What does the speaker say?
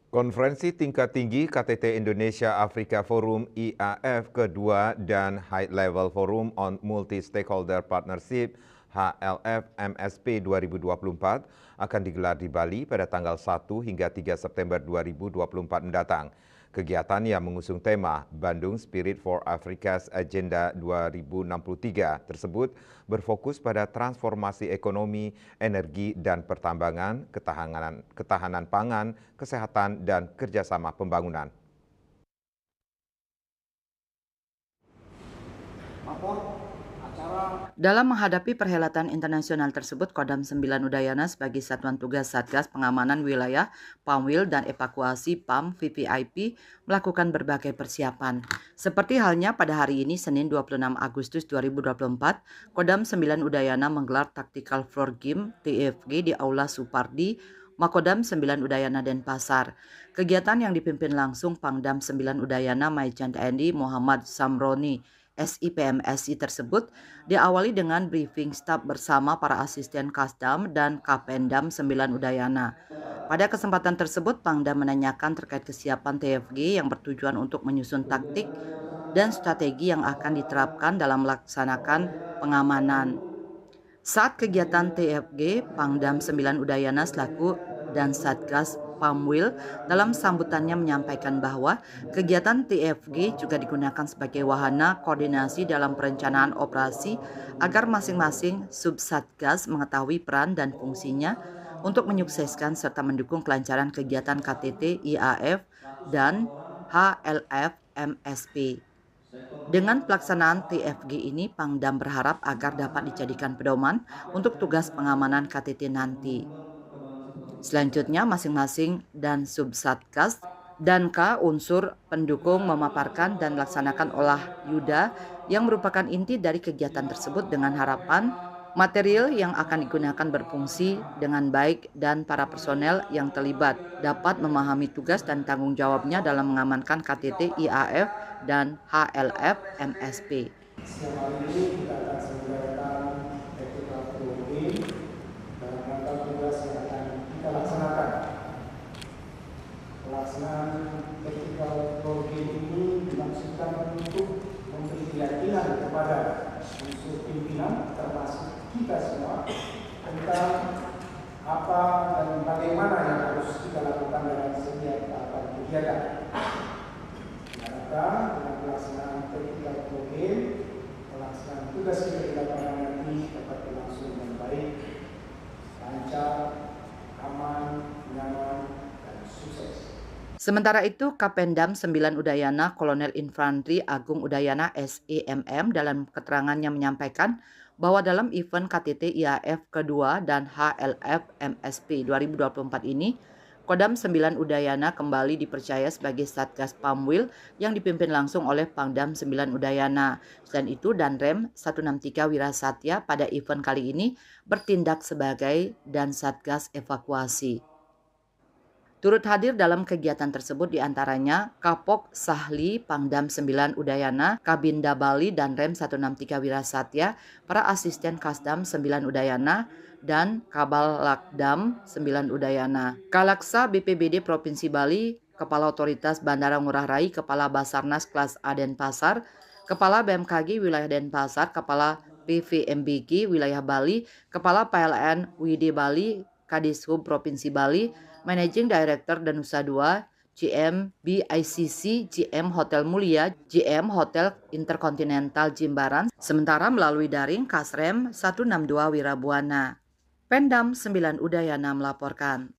Konferensi tingkat tinggi KTT Indonesia Afrika Forum IAF kedua dan High Level Forum on Multi-Stakeholder Partnership HLF MSP 2024 akan digelar di Bali pada tanggal 1 hingga 3 September 2024 mendatang. Kegiatan yang mengusung tema Bandung Spirit for Africa's Agenda 2063 tersebut berfokus pada transformasi ekonomi, energi dan pertambangan, ketahanan pangan, kesehatan, dan kerjasama pembangunan. Dalam menghadapi perhelatan internasional tersebut, Kodam 9 Udayana sebagai Satuan Tugas Satgas Pengamanan Wilayah, Pamwil, dan Evakuasi PAM VVIP melakukan berbagai persiapan. Seperti halnya pada hari ini, Senin 26 Agustus 2024, Kodam 9 Udayana menggelar Tactical Floor Game TFG di Aula Supardi, Makodam 9 Udayana Denpasar. Kegiatan yang dipimpin langsung Pangdam 9 Udayana Majen TNI Muhammad Samroni SIPMSI tersebut diawali dengan briefing staf bersama para asisten Kasdam dan Kapendam 9 Udayana. Pada kesempatan tersebut, Pangdam menanyakan terkait kesiapan TFG yang bertujuan untuk menyusun taktik dan strategi yang akan diterapkan dalam melaksanakan pengamanan. Saat kegiatan TFG, Pangdam 9 Udayana selaku dan Satgas Pamwil dalam sambutannya menyampaikan bahwa kegiatan TFG juga digunakan sebagai wahana koordinasi dalam perencanaan operasi agar masing-masing subsatgas mengetahui peran dan fungsinya untuk menyukseskan serta mendukung kelancaran kegiatan KTT IAF dan HLF MSP. Dengan pelaksanaan TFG ini, Pangdam berharap agar dapat dijadikan pedoman untuk tugas pengamanan KTT nanti. Selanjutnya, masing-masing dan Subsatgas dan unsur pendukung memaparkan dan melaksanakan olah yuda yang merupakan inti dari kegiatan tersebut dengan harapan material yang akan digunakan berfungsi dengan baik dan para personel yang terlibat dapat memahami tugas dan tanggung jawabnya dalam mengamankan KTT IAF dan HLF MSP. Siang hari ini kita akan selenggarakan tactical program dalam rangka tugas yang akan kita laksanakan. Pelaksanaan tactical program ini dimaksudkan untuk memberi keyakinan kepada unsur pimpinan termasuk kita semua tentang apa dan bagaimana yang harus kita lakukan dalam setiap tahapan kegiatan. Diharapkan dengan pelaksanaan tactical program, pelaksanaan tugas kita di lapangan nanti dapat berlangsung dengan baik, lancar, aman, nyaman, dan sukses. Sementara itu, Kapendam 9 Udayana Kolonel Infantri Agung Udayana SEMM dalam keterangannya menyampaikan bahwa dalam event KTT IAF kedua dan HLF MSP 2024 ini, Kodam 9 Udayana kembali dipercaya sebagai Satgas Pamwil yang dipimpin langsung oleh Pangdam 9 Udayana. Selain itu, Danrem 163 Wirasatya pada event kali ini bertindak sebagai dan Satgas Evakuasi. Turut hadir dalam kegiatan tersebut diantaranya Kapok Sahli Pangdam 9 Udayana, Kabinda Bali dan Rem 163 Wirasatya, para asisten Kasdam 9 Udayana, dan Kabal Lakdam 9 Udayana. Kalaksa BPBD Provinsi Bali, Kepala Otoritas Bandara Ngurah Rai, Kepala Basarnas Kelas A Denpasar, Kepala BMKG Wilayah Denpasar, Kepala PVMBG Wilayah Bali, Kepala PLN WID Bali, Kadishub Provinsi Bali, Managing Director Danusa II, GM BICC, GM Hotel Mulia, GM Hotel Intercontinental Jimbaran, sementara melalui daring Kasrem 162 Wirabuana. Pendam 9 Udayana melaporkan.